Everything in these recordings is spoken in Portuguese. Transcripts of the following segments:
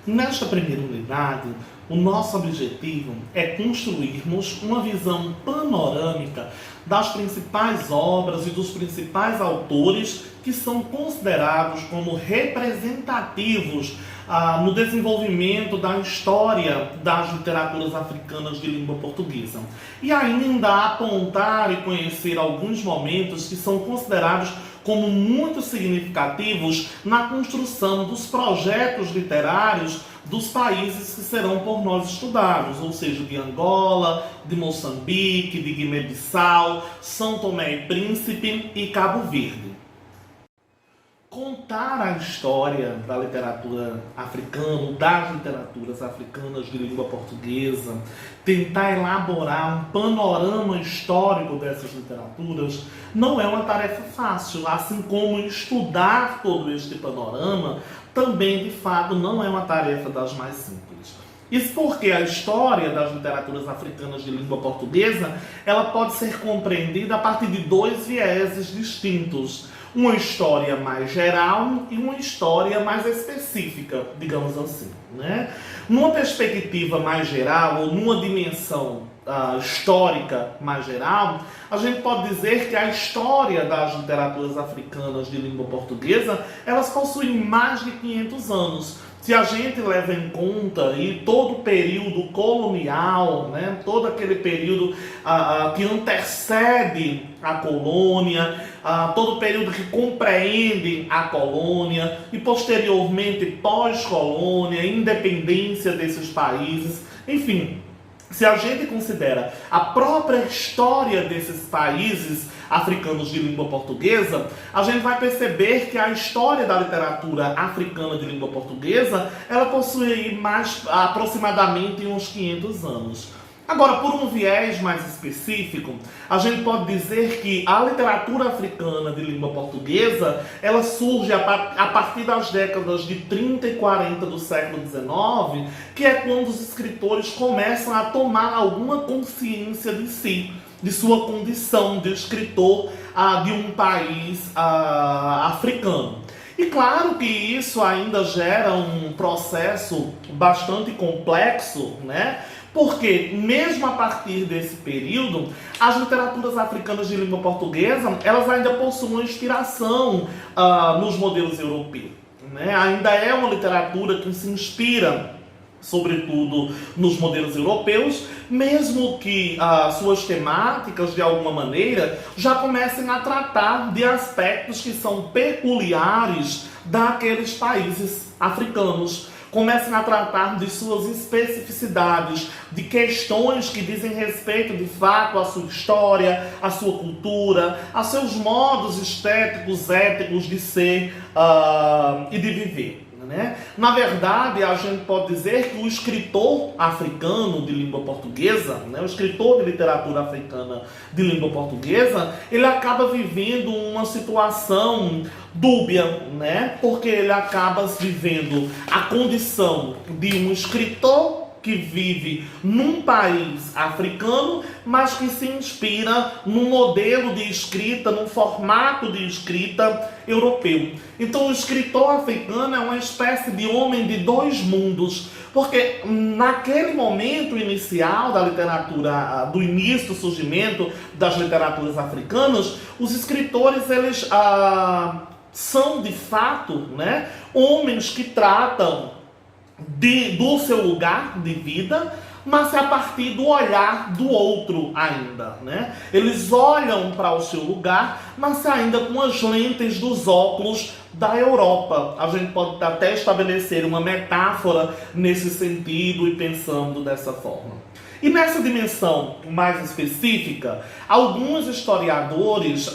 Nesta primeira unidade, o nosso objetivo é construirmos uma visão panorâmica das principais obras e dos principais autores que são considerados como representativos no desenvolvimento da história das literaturas africanas de língua portuguesa. E ainda apontar e conhecer alguns momentos que são considerados como muito significativos na construção dos projetos literários dos países que serão por nós estudados, ou seja, de Angola, de Moçambique, de Guiné-Bissau, São Tomé e Príncipe e Cabo Verde. Contar a história da literatura africana, das literaturas africanas de língua portuguesa, tentar elaborar um panorama histórico dessas literaturas, não é uma tarefa fácil, assim como estudar todo este panorama também, de fato, não é uma tarefa das mais simples. Isso porque a história das literaturas africanas de língua portuguesa, ela pode ser compreendida a partir de dois vieses distintos. Uma história mais geral e uma história mais específica, digamos assim, né? Numa perspectiva mais geral, ou numa dimensão histórica mais geral, a gente pode dizer que a história das literaturas africanas de língua portuguesa, elas possuem mais de 500 anos. Se a gente leva em conta todo o período colonial, né, todo aquele período que antecede a colônia, todo o período que compreende a colônia e posteriormente pós-colônia, independência desses países, enfim. Se a gente considera a própria história desses países africanos de língua portuguesa, a gente vai perceber que a história da literatura africana de língua portuguesa, ela possui mais aproximadamente uns 500 anos. Agora, por um viés mais específico, a gente pode dizer que a literatura africana de língua portuguesa, ela surge a partir das décadas de 30 e 40 do século XIX, que é quando os escritores começam a tomar alguma consciência de si, de sua condição de escritor de um país africano. E claro que isso ainda gera um processo bastante complexo, né? Porque, mesmo a partir desse período, as literaturas africanas de língua portuguesa, elas ainda possuem inspiração nos modelos europeus, né? Ainda é uma literatura que se inspira, sobretudo, nos modelos europeus, mesmo que suas temáticas, de alguma maneira, já comecem a tratar de aspectos que são peculiares daqueles países africanos. Comecem a tratar de suas especificidades, de questões que dizem respeito, de fato, à sua história, à sua cultura, a seus modos estéticos, éticos de ser e de viver. Né? Na verdade, a gente pode dizer que o escritor africano de língua portuguesa, né, o escritor de literatura africana de língua portuguesa, ele acaba vivendo uma situação dúbia, né? Porque ele acaba vivendo a condição de um escritor que vive num país africano, mas que se inspira num modelo de escrita, num formato de escrita europeu. Então o escritor africano é uma espécie de homem de dois mundos, porque naquele momento inicial da literatura, do início do surgimento das literaturas africanas, os escritores, eles são de fato, né, homens que tratam do seu lugar de vida, mas a partir do olhar do outro ainda, né? Eles olham para o seu lugar, mas ainda com as lentes dos óculos da Europa. A gente pode até estabelecer uma metáfora nesse sentido e pensando dessa forma. E nessa dimensão mais específica, alguns historiadores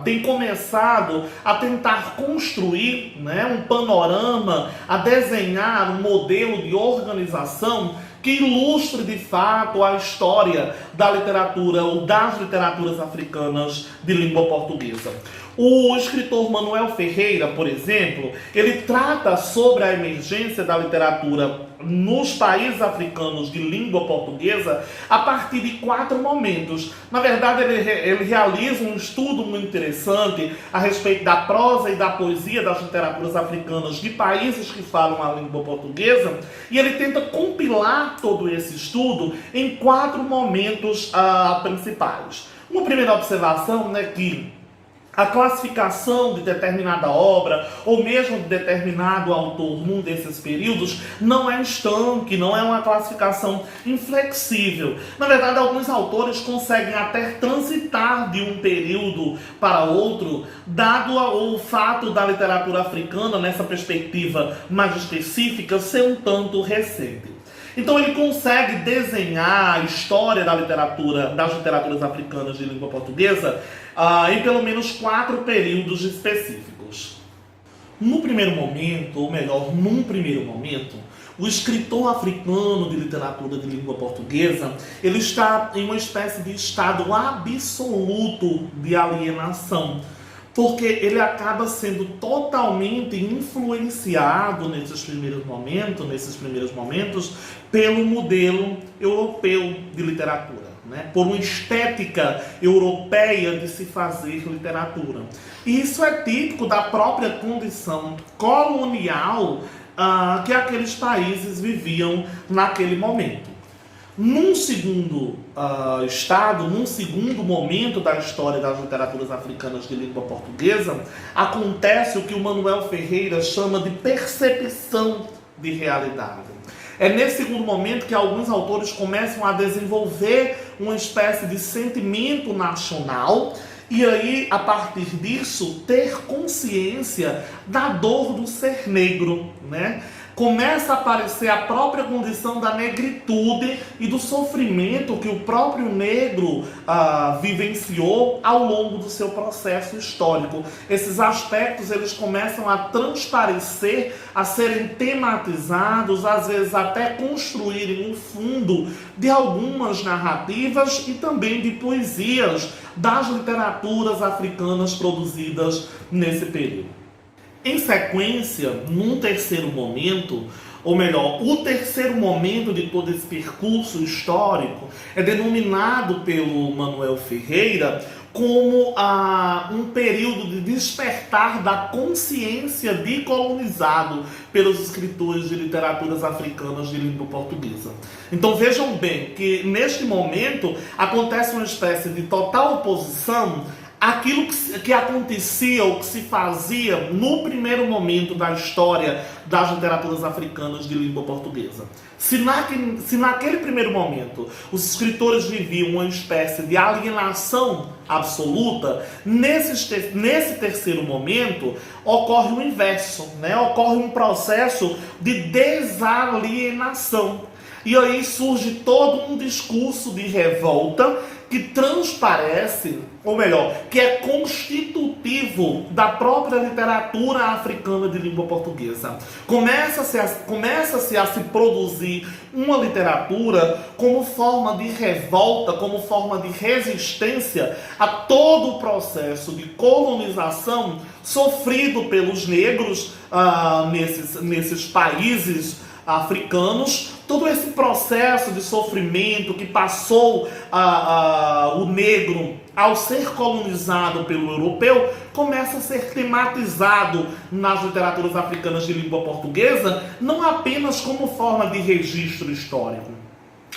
têm começado a tentar construir, né, um panorama, a desenhar um modelo de organização que ilustre de fato a história da literatura ou das literaturas africanas de língua portuguesa. O escritor Manuel Ferreira, por exemplo, ele trata sobre a emergência da literatura nos países africanos de língua portuguesa a partir de 4 momentos. Na verdade, ele realiza um estudo muito interessante a respeito da prosa e da poesia das literaturas africanas de países que falam a língua portuguesa, e ele tenta compilar todo esse estudo em 4 momentos principais. Uma primeira observação é que a classificação de determinada obra, ou mesmo de determinado autor num desses períodos, não é estanque, não é uma classificação inflexível. Na verdade, alguns autores conseguem até transitar de um período para outro, dado o fato da literatura africana, nessa perspectiva mais específica, ser um tanto recente. Então ele consegue desenhar a história da literatura, das literaturas africanas de língua portuguesa em pelo menos 4 períodos específicos. No primeiro momento, ou melhor, num primeiro momento, o escritor africano de literatura de língua portuguesa, ele está em uma espécie de estado absoluto de alienação, porque ele acaba sendo totalmente influenciado nesses primeiros momentos, pelo modelo europeu de literatura, né? Por uma estética europeia de se fazer literatura. E isso é típico da própria condição colonial que aqueles países viviam naquele momento. Num segundo num segundo momento da história das literaturas africanas de língua portuguesa, acontece o que o Manuel Ferreira chama de percepção de realidade. É nesse segundo momento que alguns autores começam a desenvolver uma espécie de sentimento nacional e aí, a partir disso, ter consciência da dor do ser negro, né? Começa a aparecer a própria condição da negritude e do sofrimento que o próprio negro vivenciou ao longo do seu processo histórico. Esses aspectos eles começam a transparecer, a serem tematizados, às vezes até construírem um fundo de algumas narrativas e também de poesias das literaturas africanas produzidas nesse período. Em sequência, num terceiro momento, ou melhor, o terceiro momento de todo esse percurso histórico é denominado pelo Manuel Ferreira como um período de despertar da consciência de colonizado pelos escritores de literaturas africanas de língua portuguesa. Então vejam bem que neste momento acontece uma espécie de total oposição aquilo que acontecia ou que se fazia no primeiro momento da história das literaturas africanas de língua portuguesa. Se naquele primeiro momento os escritores viviam uma espécie de alienação absoluta, nesse terceiro momento ocorre o inverso, né? Ocorre um processo de desalienação. E aí surge todo um discurso de revolta que transparece, ou melhor, que é constitutivo da própria literatura africana de língua portuguesa. Começa-se a se produzir uma literatura como forma de revolta, como forma de resistência a todo o processo de colonização sofrido pelos negros nesses países africanos. Todo esse processo de sofrimento que passou o negro ao ser colonizado pelo europeu começa a ser tematizado nas literaturas africanas de língua portuguesa, não apenas como forma de registro histórico,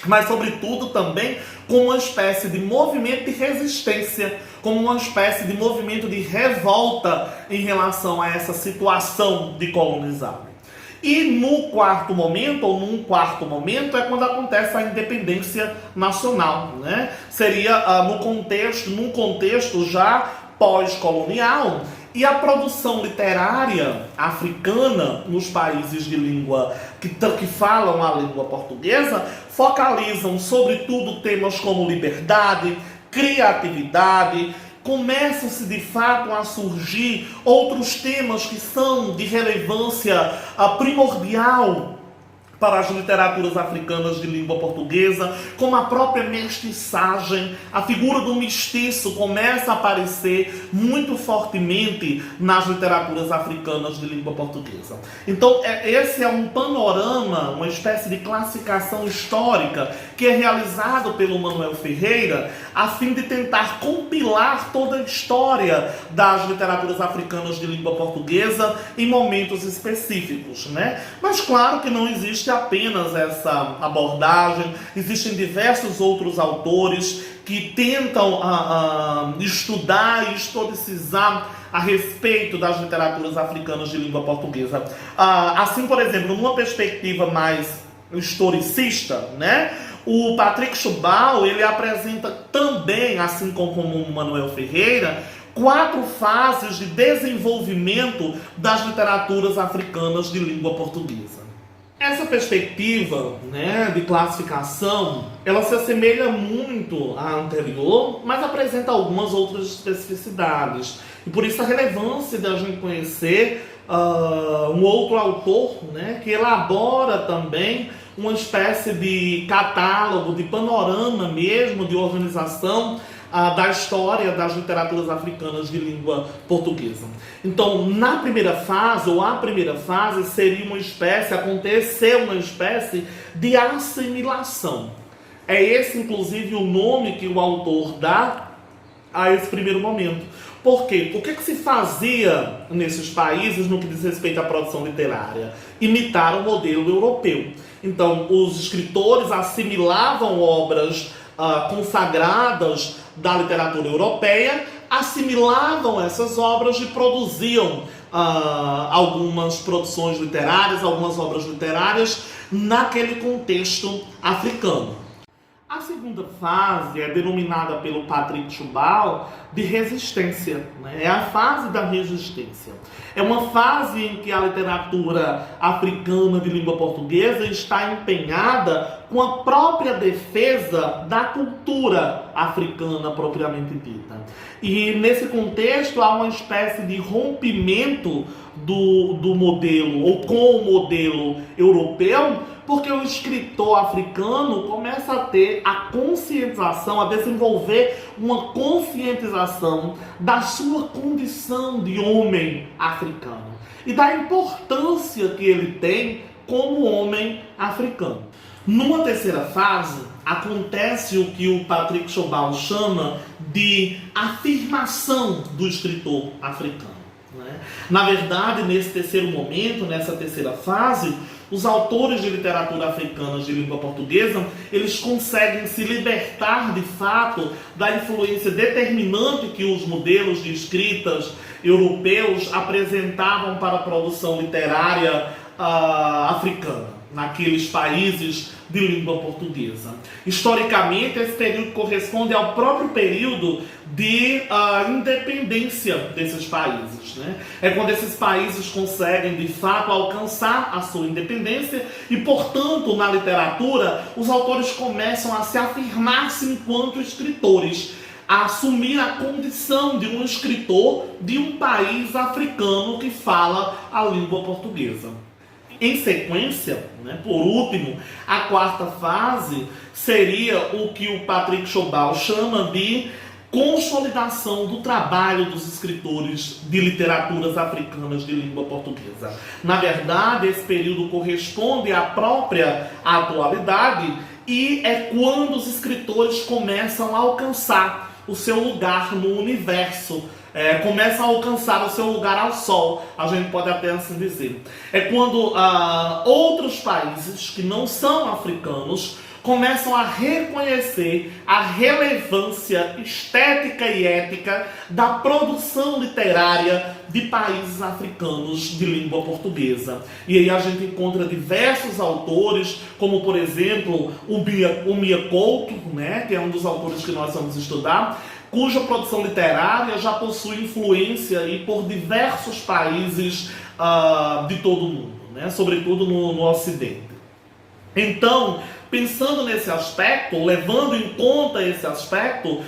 mas sobretudo também como uma espécie de movimento de resistência, como uma espécie de movimento de revolta em relação a essa situação de colonizado. E num quarto momento é quando acontece a independência nacional, né? Seria num contexto já pós-colonial, e a produção literária africana nos países de língua que falam a língua portuguesa focalizam sobretudo temas como liberdade, criatividade. Começam-se de fato a surgir outros temas que são de relevância primordial para as literaturas africanas de língua portuguesa, como a própria mestiçagem. A figura do mestiço começa a aparecer muito fortemente nas literaturas africanas de língua portuguesa. Então, esse é um panorama, uma espécie de classificação histórica que é realizado pelo Manuel Ferreira a fim de tentar compilar toda a história das literaturas africanas de língua portuguesa em momentos específicos, né? Mas claro que não existe apenas essa abordagem, existem diversos outros autores que tentam estudar e historicizar a respeito das literaturas africanas de língua portuguesa. Assim, por exemplo, numa perspectiva mais historicista, né, o Patrick Chubal, ele apresenta também, assim como o Manuel Ferreira, 4 fases de desenvolvimento das literaturas africanas de língua portuguesa. Essa perspectiva, né, de classificação, ela se assemelha muito à anterior, mas apresenta algumas outras especificidades. E por isso a relevância da gente conhecer um outro autor, né, que elabora também uma espécie de catálogo, de panorama mesmo, de organização da história das literaturas africanas de língua portuguesa. Então, na primeira fase, ou a primeira fase, seria aconteceu uma espécie de assimilação. É esse, inclusive, o nome que o autor dá a esse primeiro momento. Por quê? O que se fazia nesses países no que diz respeito à produção literária? Imitar o modelo europeu. Então, os escritores assimilavam obras consagradas da literatura europeia, assimilavam essas obras e produziam algumas produções literárias, algumas obras literárias naquele contexto africano. A segunda fase é denominada pelo Patrick Chubal de resistência, né? É a fase da resistência. É uma fase em que a literatura africana de língua portuguesa está empenhada com a própria defesa da cultura africana propriamente dita. E nesse contexto há uma espécie de rompimento do modelo, ou com o modelo europeu, porque o escritor africano começa a ter a conscientização, a desenvolver uma conscientização da sua condição de homem africano e da importância que ele tem como homem africano. Numa terceira fase, acontece o que o Patrick Chubal chama de afirmação do escritor africano, né? Na verdade, nesse terceiro momento, nessa terceira fase, os autores de literatura africana de língua portuguesa, eles conseguem se libertar de fato da influência determinante que os modelos de escritas europeus apresentavam para a produção literária africana, naqueles países de língua portuguesa. Historicamente, esse período corresponde ao próprio período de independência desses países, né? É quando esses países conseguem, de fato, alcançar a sua independência e, portanto, na literatura, os autores começam a se afirmar-se enquanto escritores, a assumir a condição de um escritor de um país africano que fala a língua portuguesa. Em sequência, né, por último, a quarta fase seria o que o Patrick Chubal chama de consolidação do trabalho dos escritores de literaturas africanas de língua portuguesa. Na verdade, esse período corresponde à própria atualidade e é quando os escritores começam a alcançar o seu lugar no universo, começam a alcançar o seu lugar ao sol, a gente pode até assim dizer. É quando outros países que não são africanos começam a reconhecer a relevância estética e ética da produção literária de países africanos de língua portuguesa. E aí a gente encontra diversos autores, como por exemplo o Mia Couto, né, que é um dos autores que nós vamos estudar, cuja produção literária já possui influência aí por diversos países de todo o mundo, né, sobretudo no Ocidente. Então, pensando nesse aspecto, levando em conta esse aspecto,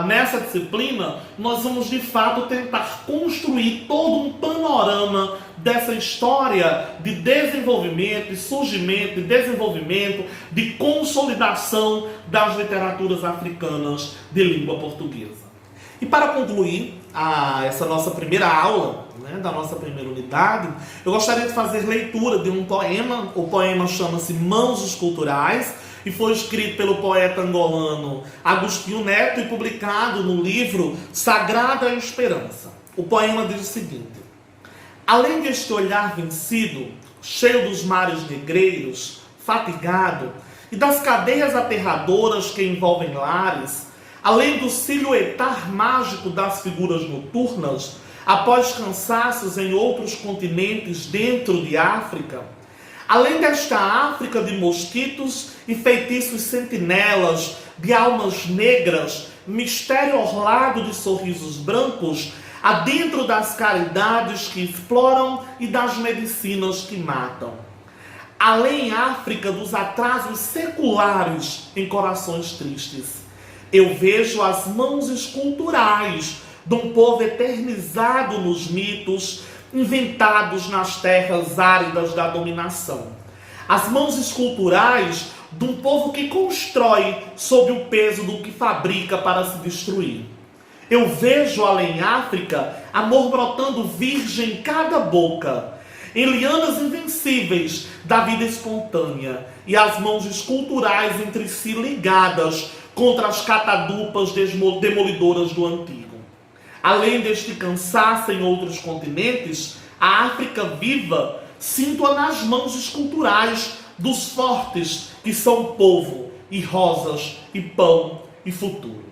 nessa disciplina, nós vamos de fato tentar construir todo um panorama dessa história de desenvolvimento, e surgimento, de desenvolvimento, de consolidação das literaturas africanas de língua portuguesa. E para concluir essa nossa primeira aula, da nossa primeira unidade, eu gostaria de fazer leitura de um poema. O poema chama-se Mãos Esculturais e foi escrito pelo poeta angolano Agostinho Neto e publicado no livro Sagrada Esperança. O poema diz o seguinte: além deste olhar vencido, cheio dos mares negreiros, fatigado, e das cadeias aterradoras que envolvem lares, além do silhuetar mágico das figuras noturnas, após cansaços em outros continentes dentro de África, além desta África de mosquitos e feitiços sentinelas, de almas negras, mistério orlado de sorrisos brancos, adentro das caridades que exploram e das medicinas que matam. Além África dos atrasos seculares em corações tristes, eu vejo as mãos esculturais de um povo eternizado nos mitos, inventados nas terras áridas da dominação. As mãos esculturais de um povo que constrói sob o peso do que fabrica para se destruir. Eu vejo além África amor brotando virgem em cada boca, em lianas invencíveis da vida espontânea, e as mãos esculturais entre si ligadas contra as catadupas demolidoras do antigo. Além deste cansaço em outros continentes, a África viva sinto-a nas mãos esculturais dos fortes que são povo, e rosas, e pão, e futuro.